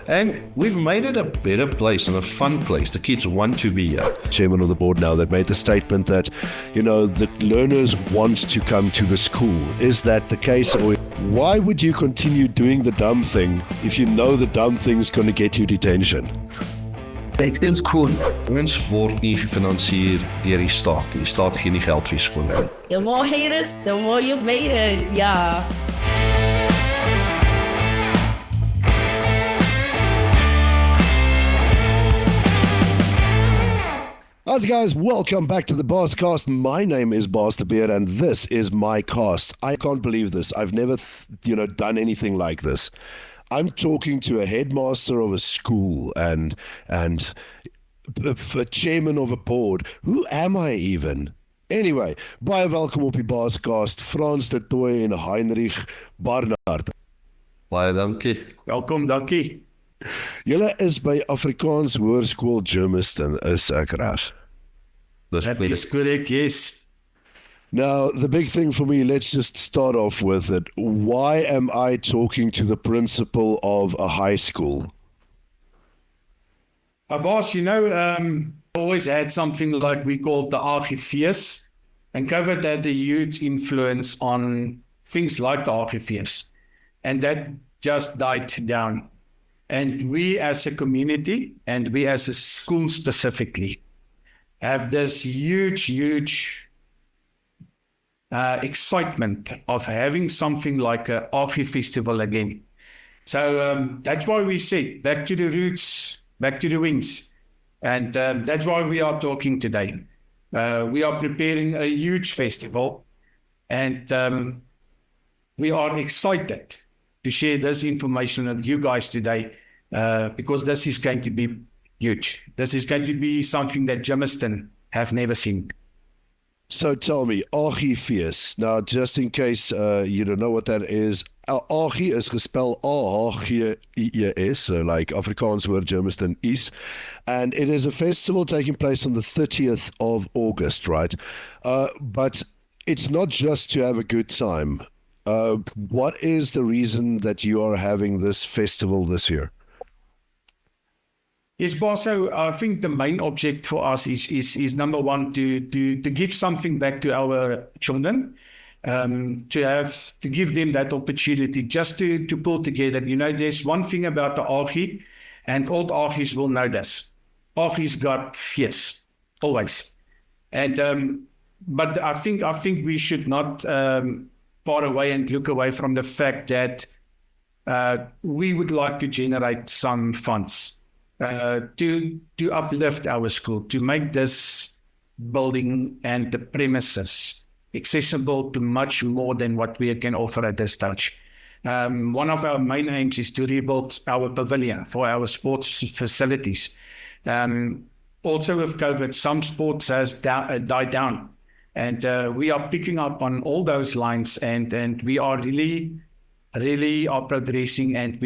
And we've made it a better place and a fun place. The kids want to be here. Chairman of the board now that made the statement that, the learners want to come to the school. Is that the case? Or why would you continue doing the dumb thing if you know the dumb thing's going to get you detention? Dit is cool. Ons word nie gefinansier deur die staat. Die staat gee nie geld vir skole. The more haters, the more you've made it, yeah. As guys, welcome back to the Baascast. My name is Baas de Beer and this is my cast. I can't believe this. I've never, done anything like this. I'm talking to a headmaster of a school and a chairman of a board. Who am I even? Anyway, baie welkom op die Baascast. Frans de Tooy en Heinrich Barnard. Baie dankie. Welkom, dankie. Julle is by Afrikaans Hoër Germiston, is ek reg? That is correct, yes. Now, the big thing for me, let's just start off with it. Why am I talking to the principal of a high school? Boss, always had something like we called the AHGie Fees, and COVID had a huge influence on things like the AHGie Fees, and that just died down. And we as a community, and we as a school specifically, have this huge excitement of having something like a AHGie festival again. So that's why we say back to the roots, back to the wings. And that's why we are talking today. We are preparing a huge festival and we are excited to share this information with you guys today because this is going to be huge. This is going to be something that Germiston have never seen. So tell me, AHGie Fees. Now, just in case you don't know what that is, AHGie is gespel AHGie, so like Afrikaans Hoër Germiston is. And it is a festival taking place on the 30th of August, right? But it's not just to have a good time. What is the reason that you are having this festival this year? Yes, boss. So I think the main object for us is number one to give something back to our children, to give them that opportunity just to pull together. There's one thing about the AHGie, and old AHGies will know this. AHGie's got fears always, and but I think we should not far away and look away from the fact that we would like to generate some funds. To uplift our school, to make this building and the premises accessible to much more than what we can offer at this stage. One of our main aims is to rebuild our pavilion for our sports facilities. Also with COVID, some sports has died down, and we are picking up on all those lines, and we are really are progressing, and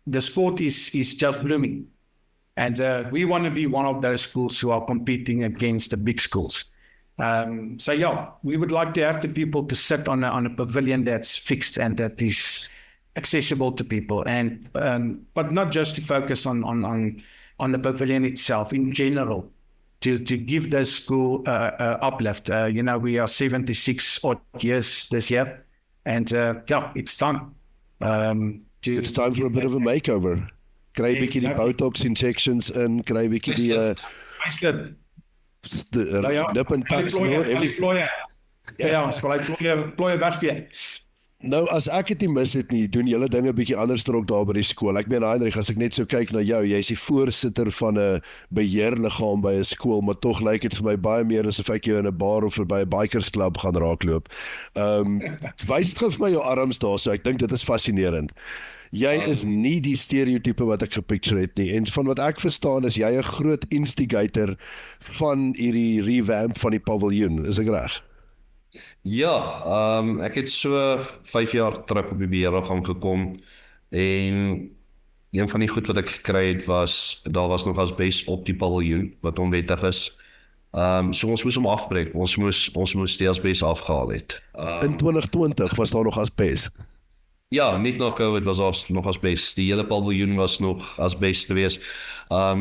the sport is just blooming. And we want to be one of those schools who are competing against the big schools. So yeah, we would like to have the people to sit on a pavilion that's fixed and that is accessible to people. And but not just to focus on the pavilion itself, in general, to give the school uplift. We are 76 odd years this year, and it's time. It's time for a bit of a makeover. Kry 'n bietjie die Botox injections in, kry 'n bietjie die nip en tucks. Nou, as ek dit nie mis het nie, doen julle dinge bietjie anders ook daar by die skool. Ek meen, Heinrich, as ek net so kyk na jou, jy's die voorsitter van 'n beheerliggaam by 'n skool, maar tog lyk dit vir my baie meer asof ek jou in 'n bar of by 'n bikersklub gaan raakloop. Wys gou vir my jou arms daar, so ek dink dit is fascinerend. Jy is nie die stereotype wat ek gepicture het nie, en van wat ek verstaan is jy 'n groot instigator van hierdie revamp van die paviljoen, is ek reg? Ja, ek het so 5 jaar terug op die beheerliggaam gekom, en een van die goed wat ek gekry het daar was nog asbestos op die paviljoen, wat onwettig is. So ons moes hom afbreek, ons moes die asbestos afgehaal het. In 2020 was daar nog asbestos? Ja, net na COVID was ons nog asbes. Die hele paviljoen was nog asbes geweest.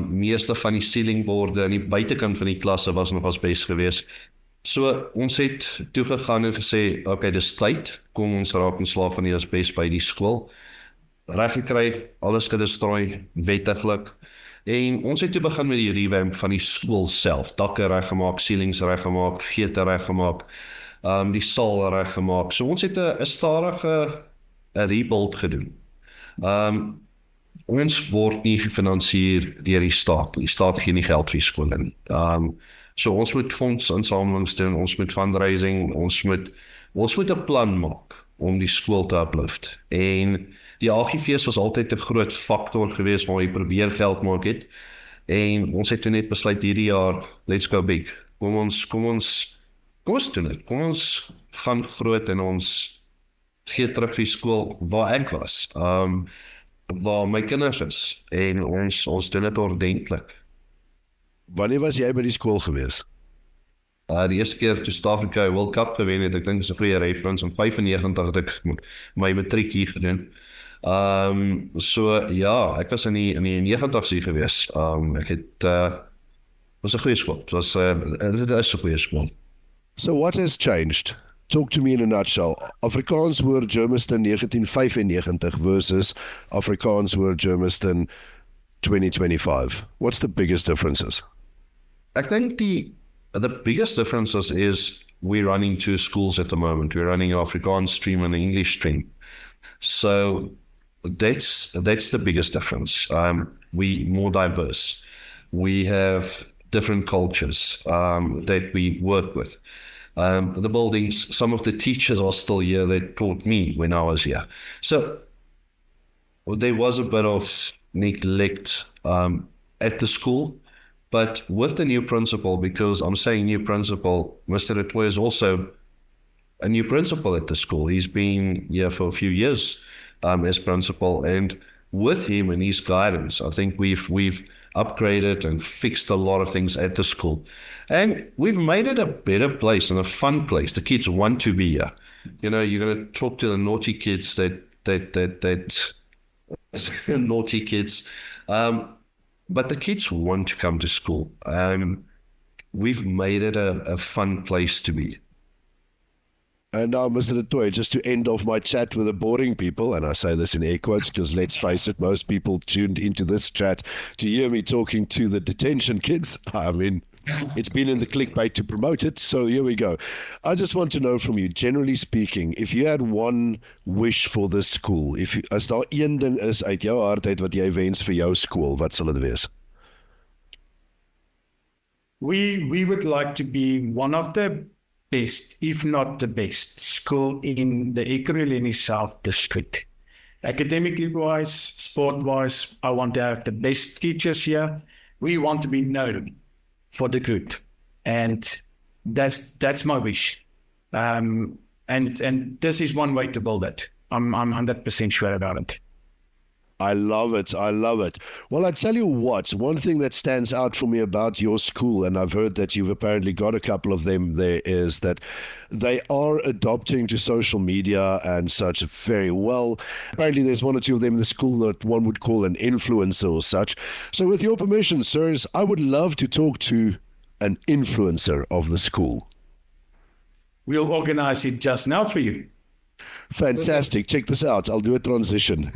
Meeste van die ceilingborde aan die buitekant van die klasse was nog asbes geweest. So ons het toegegaan en gesê, okay, dis tyd, kom ons raak ontslaaf van die asbes by die skool. Reg gekry, alles gedestrooi, wettiglik. En ons het toe begin met die revamp van die skool self. Dakke reggemaak, ceilings reggemaak, geete reggemaak, die saal reggemaak. So ons het 'n stadige 'n rebuild gedoen. Ons word nie gefinansier deur die staat. Die staat gee nie geld vir skole nie. So ons moet fondsinsamelings doen, ons moet fundraising, ons moet 'n plan maak om die skool te uplift. En die AHGie Fees was altyd 'n groot faktor geweest waar jy probeer geld maak het. En ons het toe net besluit hierdie jaar, let's go big. Kom ons doen dit. Kom ons gaan groot en ons gee terug vir skool waar ek was, waar my kinders is, en ons doen dit ordentlik. Wanneer was jy by die skool gewees? Die eerste keer toe Suid-Afrika World Cup gewen het, ek dink dis 'n goeie reference, in 95 het ek my matriek hier gedoen. So ja, ek was in die 90's hier gewees. Ek het was 'n goeie skool. Dit is 'n goeie skool. So what has changed? Talk to me in a nutshell. Afrikaans Hoër Germiston 1995 versus Afrikaans Hoër Germiston 2025. What's the biggest differences? I think the biggest differences is we're running two schools at the moment. We're running an Afrikaans stream and an English stream. So that's the biggest difference. We more diverse. We have different cultures that we work with. The buildings, some of the teachers are still here that taught me when I was here. So there was a bit of neglect at the school, but with the new principal, because I'm saying new principal, Mr. Etoy is also a new principal at the school. He's been here for a few years as principal, and with him and his guidance, I think we've upgraded and fixed a lot of things at the school. And we've made it a better place and a fun place. The kids want to be here. You know, you're going to talk to the naughty kids that naughty kids. But the kids want to come to school. We've made it a fun place to be. And now, Mr. Etoy, just to end off my chat with the boring people, and I say this in air quotes because let's face it, most people tuned into this chat to hear me talking to the detention kids. I mean, it's been in the clickbait to promote it, so here we go. I just want to know from you, generally speaking, if you had one wish for this school, as daar een ding is uit jou hart uit wat jy wens vir jou skool, wat sal dit wees? We would like to be one of the best, if not the best, school in the Ekurhuleni South District. Academically wise, sport wise, I want to have the best teachers here. We want to be known for the good, and that's my wish. And this is one way to build it. I'm 100% sure about it. I love it. I love it. Well, I tell you what, one thing that stands out for me about your school, and I've heard that you've apparently got a couple of them there, is that they are adopting to social media and such very well. Apparently there's one or two of them in the school that one would call an influencer or such. So with your permission, sirs, I would love to talk to an influencer of the school. We'll organize it just now for you. Fantastic. Check this out. I'll do a transition.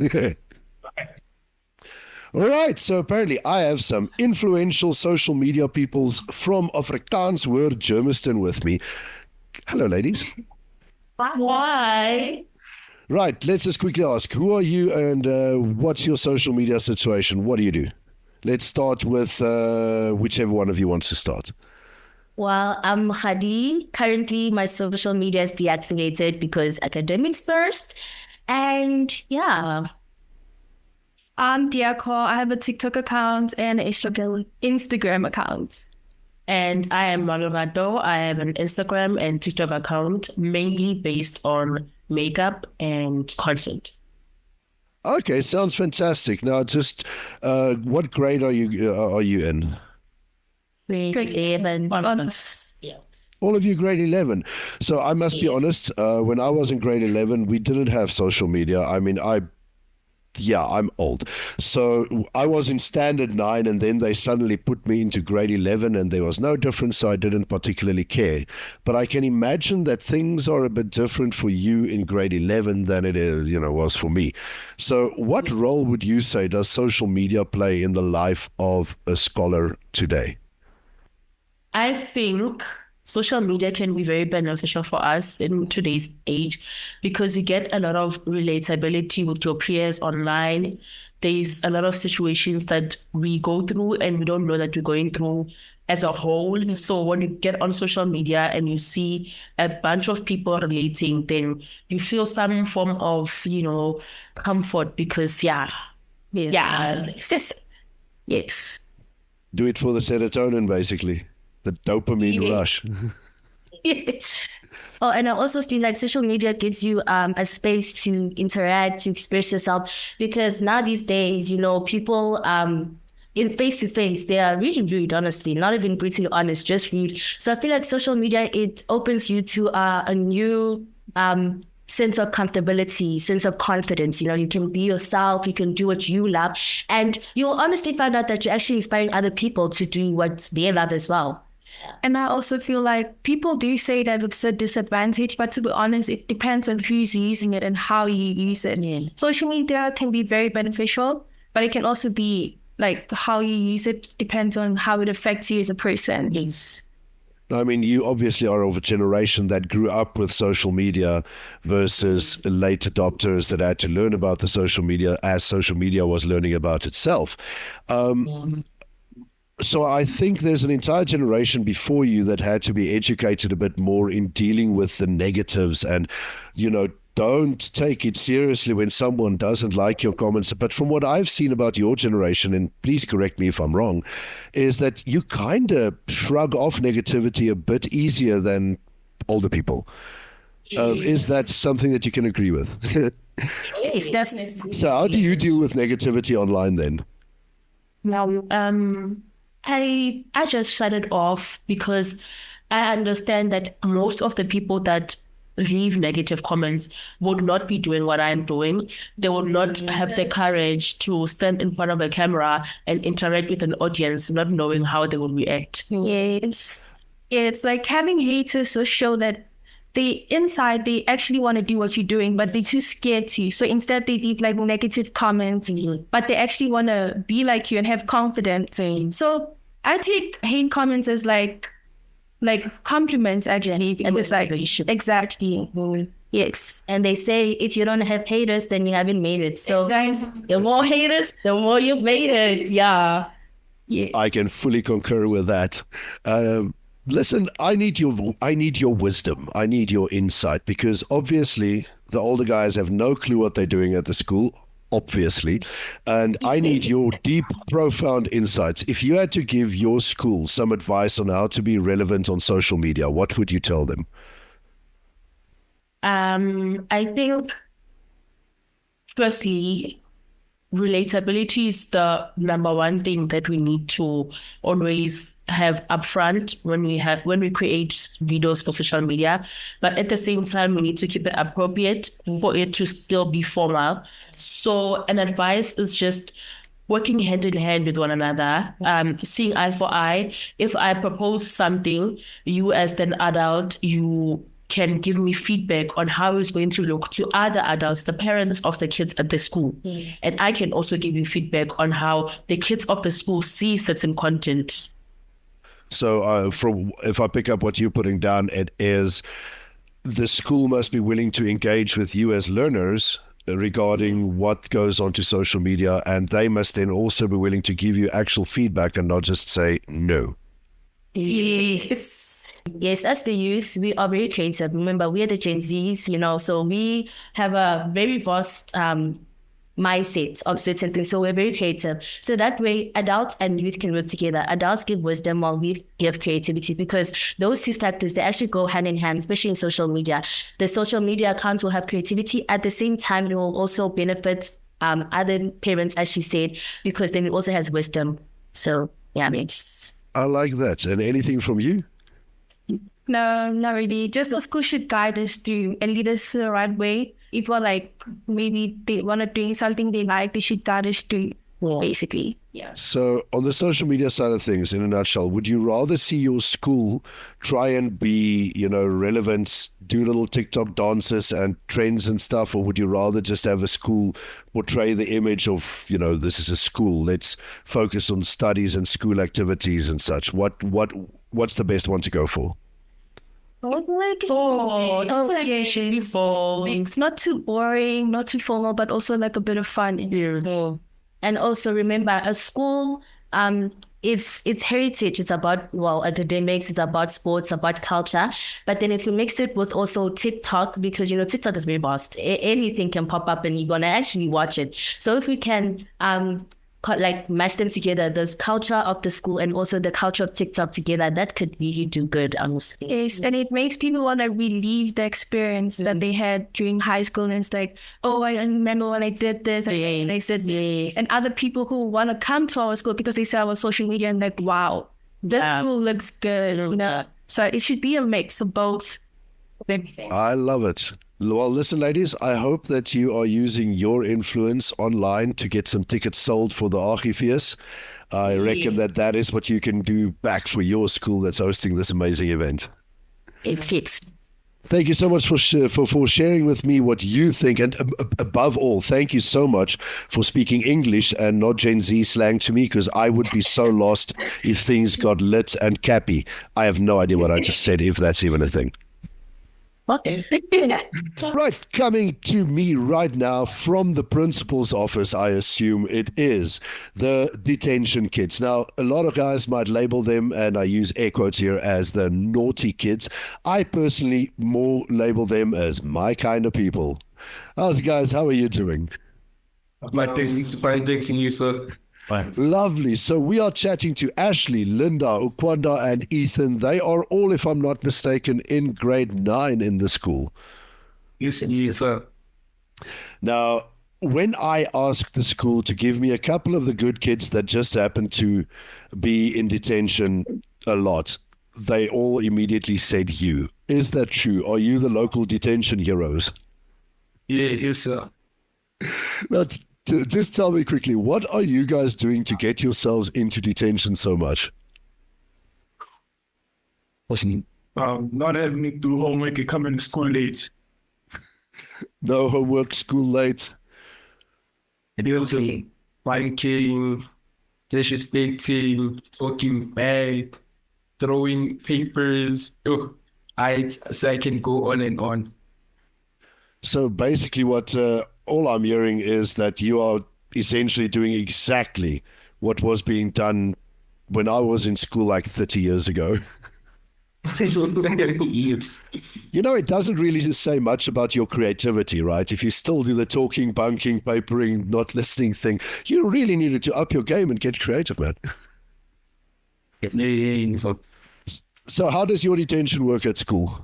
All right, so apparently I have some influential social media peoples from Afrikaans Hoër Germiston with me. Hello, ladies. Why? Right, let's just quickly ask, who are you and what's your social media situation? What do you do? Let's start with whichever one of you wants to start. Well, I'm Khadi. Currently, my social media is deactivated because academics first. And yeah. I'm Diako. I have a TikTok account and an Instagram account. And I am Malorado. I have an Instagram and TikTok account mainly based on makeup and content. Okay, sounds fantastic. Now, just what grade are you in? Grade 11. Honest. Yeah. All of you grade 11. So I must be honest, when I was in grade 11, we didn't have social media. I mean, I'm old. So I was in standard 9 and then they suddenly put me into grade 11 and there was no difference, so I didn't particularly care. But I can imagine that things are a bit different for you in grade 11 than it is, was for me. So what role would you say does social media play in the life of a scholar today? I think social media can be very beneficial for us in today's age because you get a lot of relatability with your peers online. There's a lot of situations that we go through and we don't know that we're going through as a whole. So when you get on social media and you see a bunch of people relating, then you feel some form of, comfort because, yes. Do it for the serotonin, basically. The dopamine rush. Oh, and I also feel like social media gives you a space to interact, to express yourself, because now these days, people in face to face, they are really rude, honestly, not even brutally honest, just rude. So I feel like social media, it opens you to a new sense of comfortability, sense of confidence. You can be yourself, you can do what you love, and you'll honestly find out that you're actually inspiring other people to do what they love as well. And I also feel like people do say that it's a disadvantage, but to be honest, it depends on who's using it and how you use it. Yeah. Social media can be very beneficial, but it can also be like how you use it depends on how it affects you as a person. Yes. I mean, you obviously are of a generation that grew up with social media versus late adopters that had to learn about the social media as social media was learning about itself. Yes. So I think there's an entire generation before you that had to be educated a bit more in dealing with the negatives and, don't take it seriously when someone doesn't like your comments. But from what I've seen about your generation, and please correct me if I'm wrong, is that you kind of shrug off negativity a bit easier than older people. Is that something that you can agree with? Yes, definitely. So how do you deal with negativity online then? Now, I just shut it off because I understand that most of the people that leave negative comments would not be doing what I'm doing. They would not have the courage to stand in front of a camera and interact with an audience, not knowing how they will react. Yes. It's like having haters to show that inside they actually want to do what you're doing, but they're too scared to. So instead they leave like negative comments, but they actually want to be like you and have confidence. So I take hate comments as like compliments actually. And it's like exactly. Yes. And they say if you don't have haters, then you haven't made it. So the more haters, the more you've made it. Yeah. Yes. I can fully concur with that. Listen, I need your wisdom. I need your insight because obviously the older guys have no clue what they're doing at the school, obviously. And I need your deep, profound insights. If you had to give your school some advice on how to be relevant on social media, what would you tell them? I think firstly, relatability is the number one thing that we need to always have upfront when we create videos for social media. But at the same time, we need to keep it appropriate for it to still be formal. So an advice is just working hand in hand with one another, seeing eye for eye. If I propose something, you as an adult, you can give me feedback on how it's going to look to other adults, the parents of the kids at the school. And I can also give you feedback on how the kids of the school see certain content. So if I pick up what you're putting down, it is the school must be willing to engage with you as learners regarding what goes onto social media, and they must then also be willing to give you actual feedback and not just say no. Yes, as the youth, we are very creative. Remember, we are the Gen Zs, so we have a very vast mindset of certain things. So we're very creative. So that way, adults and youth can work together. Adults give wisdom while we give creativity, because those two factors, they actually go hand in hand, especially in social media. The social media accounts will have creativity. At the same time, it will also benefit other parents, as she said, because then it also has wisdom. So, yeah, I like that. And anything from you? No, not really. Just the school should guide us through and lead us to the right way. If we're like, maybe they want to do something they like, they should guide us through, basically. Yeah. So on the social media side of things, in a nutshell, would you rather see your school try and be, relevant, do little TikTok dances and trends and stuff, or would you rather just have a school portray the image of, this is a school, let's focus on studies and school activities and such? What's the best one to go for? It's not too boring, not too formal, but also like a bit of fun in there. And also remember, a school, it's heritage. It's about academics. It's about sports. About culture. But then if you mix it with also TikTok, because TikTok is very vast. Anything can pop up, and you're gonna actually watch it. So if we can match them together, this culture of the school and also the culture of TikTok together, that could really do good, honestly. Yes, and it makes people want to relive the experience that they had during high school, and it's like, oh, I remember when I did this, and I said this. And other people who want to come to our school because they see our social media and like, wow, this school looks good, So it should be a mix of both of everything. I love it. Well, listen, ladies, I hope that you are using your influence online to get some tickets sold for the AHGie Fees. I reckon that is what you can do back for your school that's hosting this amazing event. It's Thank you so much for sharing with me what you think. And above all, thank you so much for speaking English and not Gen Z slang to me, because I would be so lost if things got lit and cappy. I have no idea what I just said, if that's even a thing. Right, coming to me right now from the principal's office, I assume it is the detention kids. Now, a lot of guys might label them, and I use air quotes here, as the naughty kids. I personally more label them as my kind of people. How's it, guys? How are you doing? My thanks, fine, thanks, and you, sir. Fine. Lovely. So we are chatting to Ashley, Linda, Ukwanda, and Ethan. They are all, if I'm not mistaken, in grade 9 in the school. Yes, sir. Now, when I asked the school to give me a couple of the good kids that just happened to be in detention a lot, they all immediately said you. Is that true? Are you the local detention heroes? Yes, sir. Now, just tell me quickly, what are you guys doing to get yourselves into detention so much? Not having to do homework and coming to school late. No homework, school late. Abusing, pranking, disrespecting, talking bad, throwing papers. So I can go on and on. So basically what all I'm hearing is that you are essentially doing exactly what was being done when I was in school like 30 years ago. It doesn't really just say much about your creativity, right? If you still do the talking, bunking, papering, not listening thing, you really needed to up your game and get creative, man. So how does your detention work at school?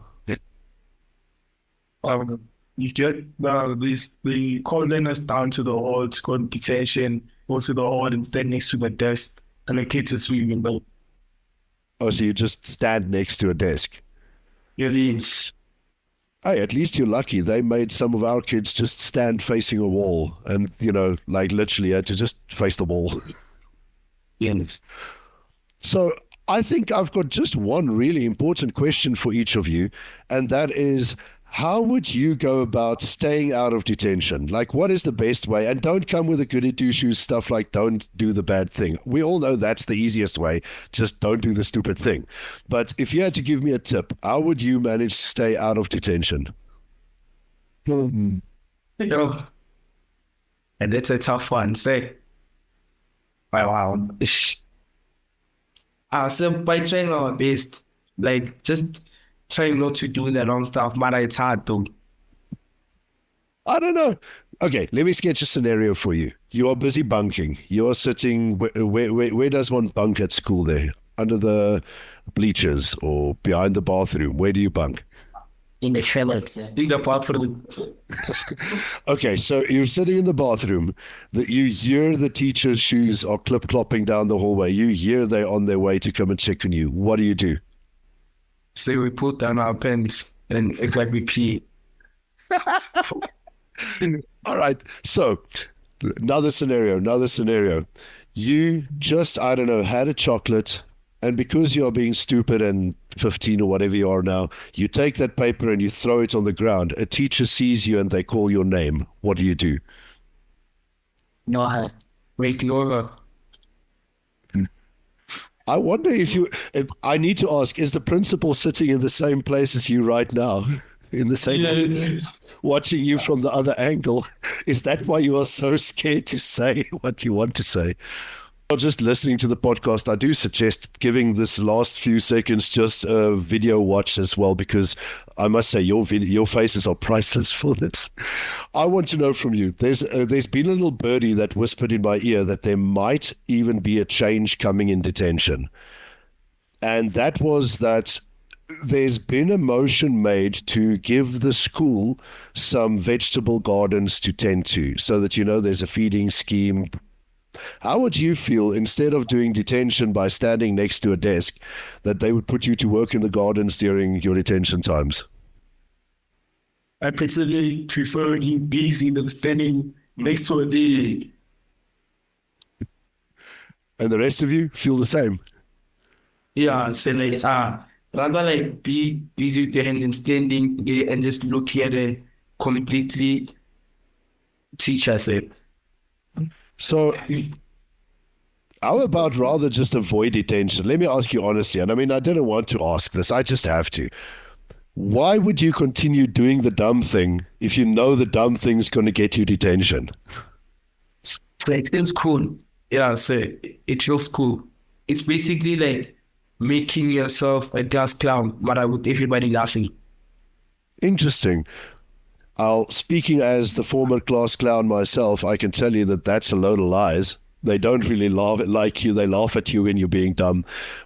You get they call us down to the hall to go to detention, go to the hall and stand next to the desk, and the kids are swimming though. Oh, so you just stand next to a desk? Yes. Hey, at least you're lucky. They made some of our kids just stand facing a wall and, literally had to just face the wall. Yes. So I think I've got just one really important question for each of you, and that is, how would you go about staying out of detention? Like, what is the best way? And don't come with the goody two-shoes stuff like don't do the bad thing. We all know that's the easiest way. Just don't do the stupid thing. But if you had to give me a tip, how would you manage to stay out of detention? And that's a tough one. Say, wow. By trying our best, just trying not to do the wrong stuff, but it's hard though. I don't know. Okay, let me sketch a scenario for you. You are busy bunking. You are sitting, where does one bunk at school there? Under the bleachers or behind the bathroom? Where do you bunk? in the toilet. In the bathroom. Okay, so you're sitting in the bathroom. You hear the teacher's shoes are clip-clopping down the hallway. You hear they're on their way to come and check on you. What do you do? So we put down our pens and it's like we pee. All right. So another scenario. You just, I don't know, had a chocolate, and because you are being stupid and 15 or whatever you are now, you take that paper and you throw it on the ground. A teacher sees you and they call your name. What do? No, we ignore her. I wonder if I need to ask, is the principal sitting in the same place as you right now? In the same office, watching you from the other angle? Is that why you are so scared to say what you want to say? Or just listening to the podcast, I do suggest giving this last few seconds just a video watch as well, because I must say your faces are priceless for this. I want to know from you, there's been a little birdie that whispered in my ear that there might even be a change coming in detention. And that was that there's been a motion made to give the school some vegetable gardens to tend to, so that, there's a feeding scheme. How would you feel, instead of doing detention by standing next to a desk, that they would put you to work in the gardens during your detention times? I personally prefer being busy than standing next to a desk. And the rest of you feel the same? Yeah, so like, rather like be busy than standing there and just look at a completely teacher set. So how about rather just avoid detention? Let me ask you honestly, and I mean, I didn't want to ask this, I just have to. Why would you continue doing the dumb thing if you know the dumb thing's going to get you detention? So it feels cool. Yeah, so it feels cool. It's basically like making yourself a class clown, but with everybody laughing. Interesting. Speaking as the former class clown myself, I can tell you that that's a load of lies. They don't really laugh like you. They laugh at you when you're being dumb.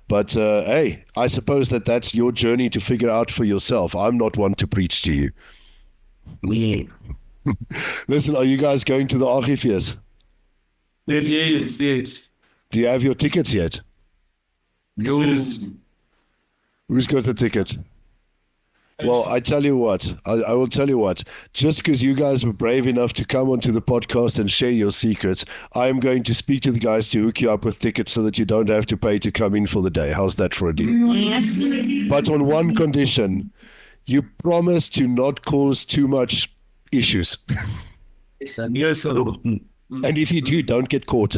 But hey, I suppose that's your journey to figure out for yourself. I'm not one to preach to you. Yeah. Listen, are you guys going to the AHGie Fees? Yes. Do you have your tickets yet? Yes. Who's got the ticket? Well, I tell you what, I will tell you what, just because you guys were brave enough to come onto the podcast and share your secrets, I am going to speak to the guys to hook you up with tickets so that you don't have to pay to come in for the day. How's that for a deal? But on one condition, you promise to not cause too much issues. Yes. And if you do, don't get caught.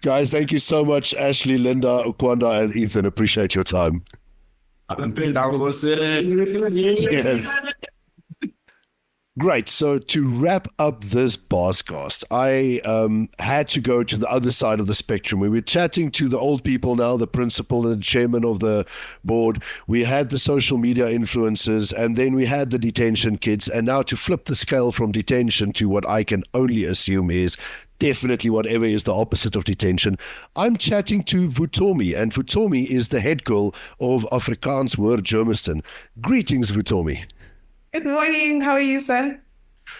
Guys, thank you so much, Ashley, Linda, Ukwanda, and Ethan. Appreciate your time. Yes. Great. So to wrap up this Baascast, I had to go to the other side of the spectrum. We were chatting to the old people now, the principal and chairman of the board. We had the social media influencers, and then we had the detention kids. And now to flip the scale from detention to what I can only assume is definitely whatever is the opposite of detention, I'm chatting to Vutomi, and Vutomi is the head girl of Afrikaans Hoër Germiston. Greetings, Vutomi. Good morning. How are you, sir?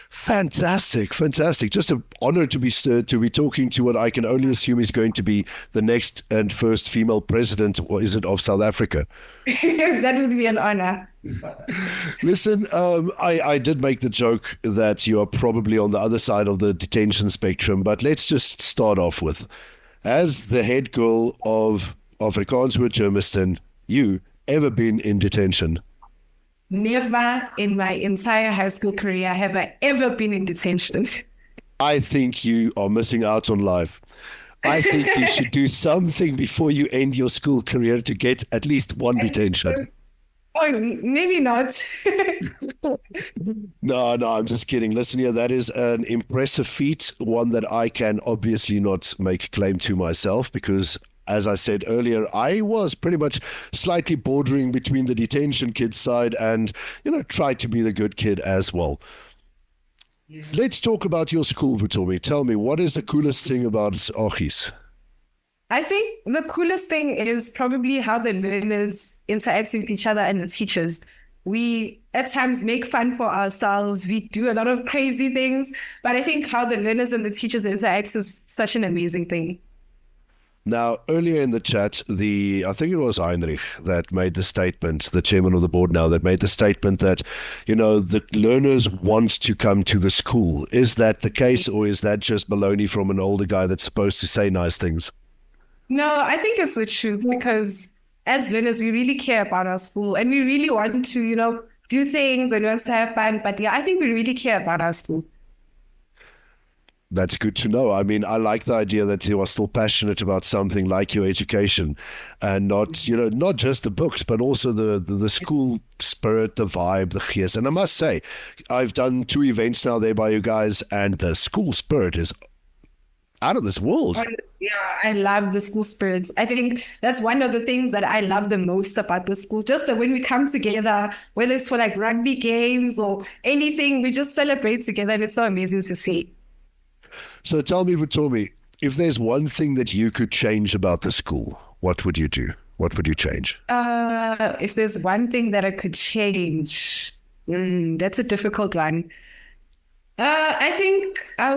Fantastic. Just an honor to be talking to what I can only assume is going to be the next and first female president, or is it, of South Africa? That would be an honor. Listen, I did make the joke that you are probably on the other side of the detention spectrum, but let's just start off with, as the head girl of Afrikaans Hoër Germiston, you ever been in detention? Never in my entire high school career have I ever been in detention. I think you are missing out on life. I think you should do something before you end your school career to get at least one detention. Oh, maybe not. No, I'm just kidding. Listen here, that is an impressive feat, one that I can obviously not make claim to myself because, as I said earlier, I was pretty much slightly bordering between the detention kid side and, tried to be the good kid as well. Yeah. Let's talk about your school, Vutomi. Tell me, what is the coolest thing about AHGies? I think the coolest thing is probably how the learners interact with each other and the teachers. We at times make fun for ourselves. We do a lot of crazy things, but I think how the learners and the teachers interact is such an amazing thing. Now, earlier in the chat, I think it was Heinrich that made the statement, the chairman of the board now, that made the statement that, the learners want to come to the school. Is that the case, or is that just baloney from an older guy that's supposed to say nice things? No, I think it's the truth, because as learners, we really care about our school and we really want to, do things and want to have fun. But yeah, I think we really care about our school. That's good to know. I mean, I like the idea that you are still passionate about something like your education, and not just the books, but also the school spirit, the vibe, the gees. And I must say, I've done 2 events now there by you guys, and the school spirit is out of this world. Yeah, I love the school spirits. I think that's one of the things that I love the most about the school. Just that when we come together, whether it's for like rugby games or anything, we just celebrate together, and it's so amazing to see. So tell me, Vutomi, if there's one thing that you could change about the school, what would you do? What would you change? If there's one thing that I could change, that's a difficult one. I think I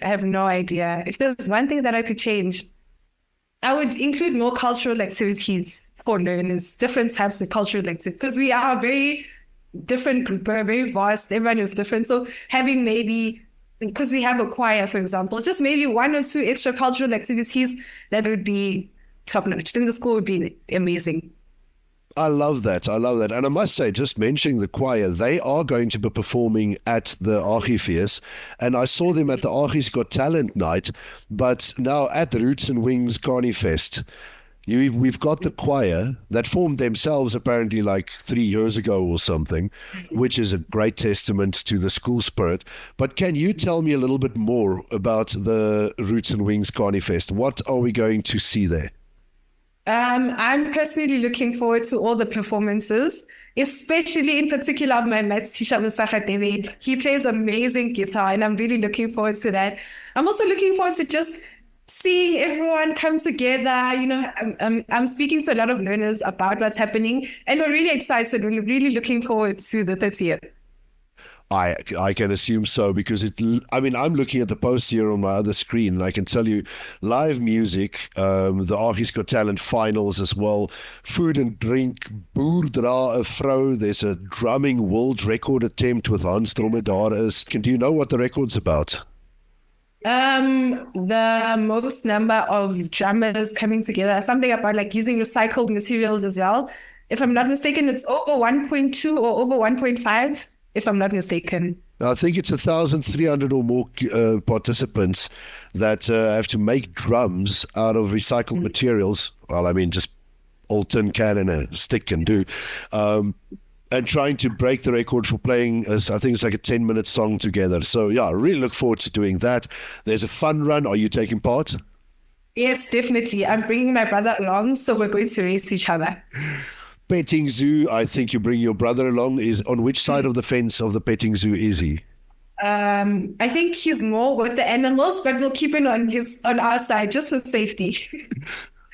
have no idea. If there's one thing that I could change, I would include more cultural activities for learners, different types of cultural activities, because we are a very different group, we're very vast, everyone is different. So having because we have a choir, for example, just maybe 1 or 2 extra cultural activities, that would be top notch. Then the school would be amazing. I love that. And I must say, just mentioning the choir, they are going to be performing at the AHGie Fees, and I saw them at the AHGie's Got Talent night, but now at the Roots and Wings Carnifest, we've got the choir that formed themselves apparently like 3 years ago or something, which is a great testament to the school spirit. But can you tell me a little bit more about the Roots and Wings Carnifest? What are we going to see there? I'm personally looking forward to all the performances, especially in particular my maths teacher, Mr. Devi. He plays amazing guitar, and I'm really looking forward to that. I'm also looking forward to just seeing everyone come together. I'm speaking to a lot of learners about what's happening, and we're really excited. We're really looking forward to the 30th. I can assume so, because I'm looking at the post here on my other screen, and I can tell you live music, the AHGie's Got Talent finals as well, food and drink, Boer dra 'n vrou, there's a drumming world record attempt with Hans Dromedaris. Do you know what the record's about? The most number of drummers coming together, something about like using recycled materials as well. If I'm not mistaken, it's over 1.2 or over 1.5, if I'm not mistaken. I think it's 1,300 or more participants that have to make drums out of recycled materials. Well, I mean, just old tin can and a stick can do. And trying to break the record for playing, I think it's like a 10-minute song together. So yeah, I really look forward to doing that. There's a fun run. Are you taking part? Yes, definitely. I'm bringing my brother along, so we're going to race each other. Petting zoo, I think you bring your brother along. Is on which side of the fence of the petting zoo is he? I think he's more with the animals, but we'll keep him on our side just for safety.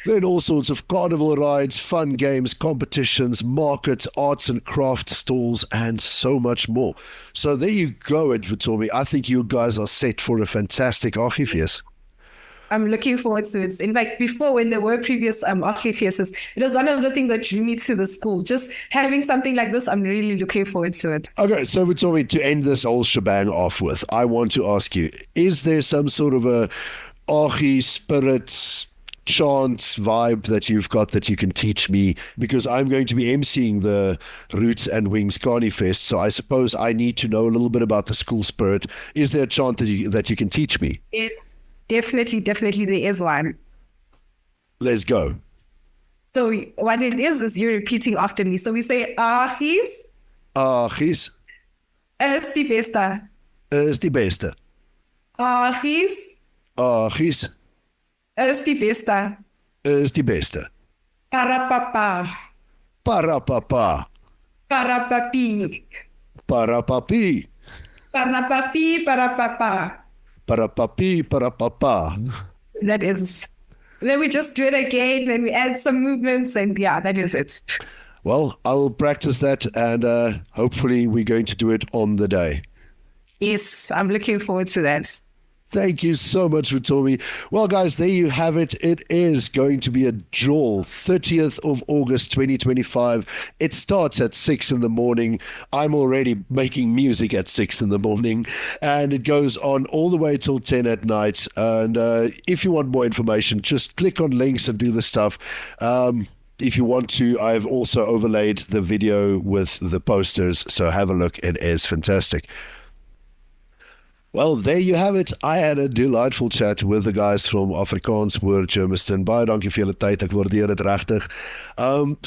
Then all sorts of carnival rides, fun games, competitions, markets, arts and crafts stalls, and so much more. So there you go, Vutomi. I think you guys are set for a fantastic AHGie Fees. I'm looking forward to it. In fact, before, when there were previous AHGie Fees, it was one of the things that drew me to the school. Just having something like this, I'm really looking forward to it. Okay, so Vutomi, to end this whole shebang off with, I want to ask you, is there some sort of a AHGie spirit chant vibe that you've got that you can teach me? Because I'm going to be emceeing the Roots and Wings Carnifest, so I suppose I need to know a little bit about the school spirit. Is there a chant that you can teach me? Definitely there is one. Let's go. So what it is you're repeating after me. So we say, AHGies. AHGies. Is die beste. Is die beste. AHGies. AHGies. Is die beste. Is die beste. Parapapa. Parapapa. Parapapi. Parapapi. Parapapi, parapapa. Parapapi, parapapa. That is. Then we just do it again, and we add some movements, and yeah, that is it. Well, I will practice that, and hopefully we're going to do it on the day. Yes, I'm looking forward to that. Thank you so much, Tommy. Well, guys, there you have it. It is going to be a jewel. 30th of August, 2025. It starts at 6 in the morning. I'm already making music at 6 in the morning, and it goes on all the way till 10 at night. And if you want more information, just click on links and do the stuff. If you want to, I've also overlaid the video with the posters, so have a look. It is fantastic. Well, there you have it. I had a delightful chat with the guys from Afrikaans Hoër Germiston. Baie dankie vir julle tyd. Ek waardeer dit regtig.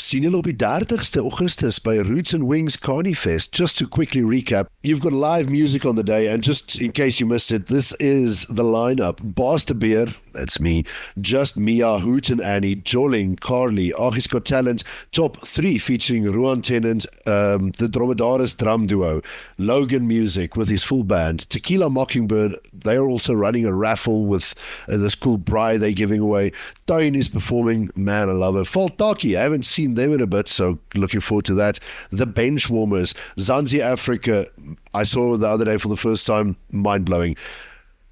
Sien julle op die 30ste Augustus by Roots and Wings Carnifest. Just to quickly recap, you've got live music on the day, and just in case you missed it, this is the lineup. Baas de Beer, that's me, Just Mia, Hoot and Annie, Joling, Carly, AHGie's Got Talent, Top 3 featuring Ruan Tennant, the Dromedaris drum duo, Logan Music with his full band, Tequila Mockingbird, they are also running a raffle with this cool braai they're giving away. Tone is performing, man, I love it. Faltaki, I haven't seen them in a bit, so looking forward to that. The Benchwarmers, Zanzi Africa, I saw the other day for the first time, mind-blowing.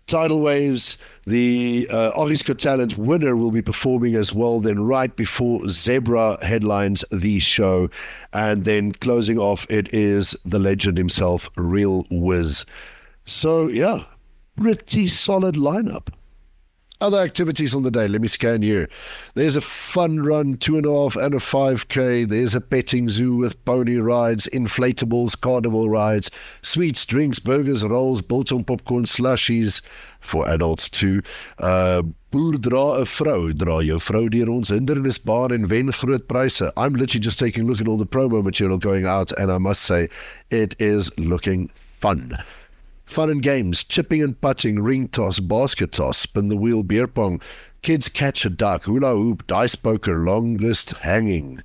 Tidal Waves, the AHGie's Got Talent winner will be performing as well, then right before Zebra headlines the show, and then closing off, it is the legend himself, Real Wiz. So, yeah, pretty solid lineup. Other activities on the day, let me scan here. There's a fun run, 2.5 and a 5K. There's a petting zoo with pony rides, inflatables, carnival rides, sweets, drinks, burgers, rolls, biltong popcorn, slushies for adults too. Boer dra 'n vrou, dra jou vrou deur ons hindernisbaan en wen groot pryse. I'm literally just taking a look at all the promo material going out, and I must say, it is looking fun. Fun and games, chipping and putting, ring toss, basket toss, spin the wheel, beer pong, kids catch a duck, hula hoop, dice poker, longest hanging,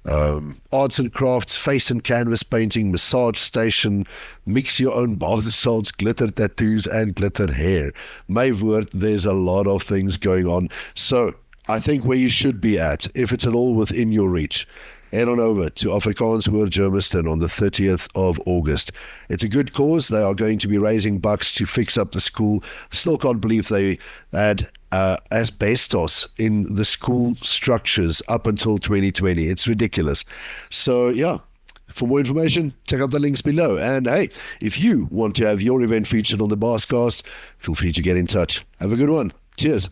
arts and crafts, face and canvas painting, massage station, mix your own bath salts, glitter tattoos, and glitter hair. My word, there's a lot of things going on. So I think where you should be at, if it's at all within your reach, head on over to Afrikaans Hoër Germiston on the 30th of August. It's a good cause. They are going to be raising bucks to fix up the school. Still can't believe they had asbestos in the school structures up until 2020. It's ridiculous. So, yeah. For more information, check out the links below. And hey, if you want to have your event featured on the Baascast, feel free to get in touch. Have a good one. Cheers.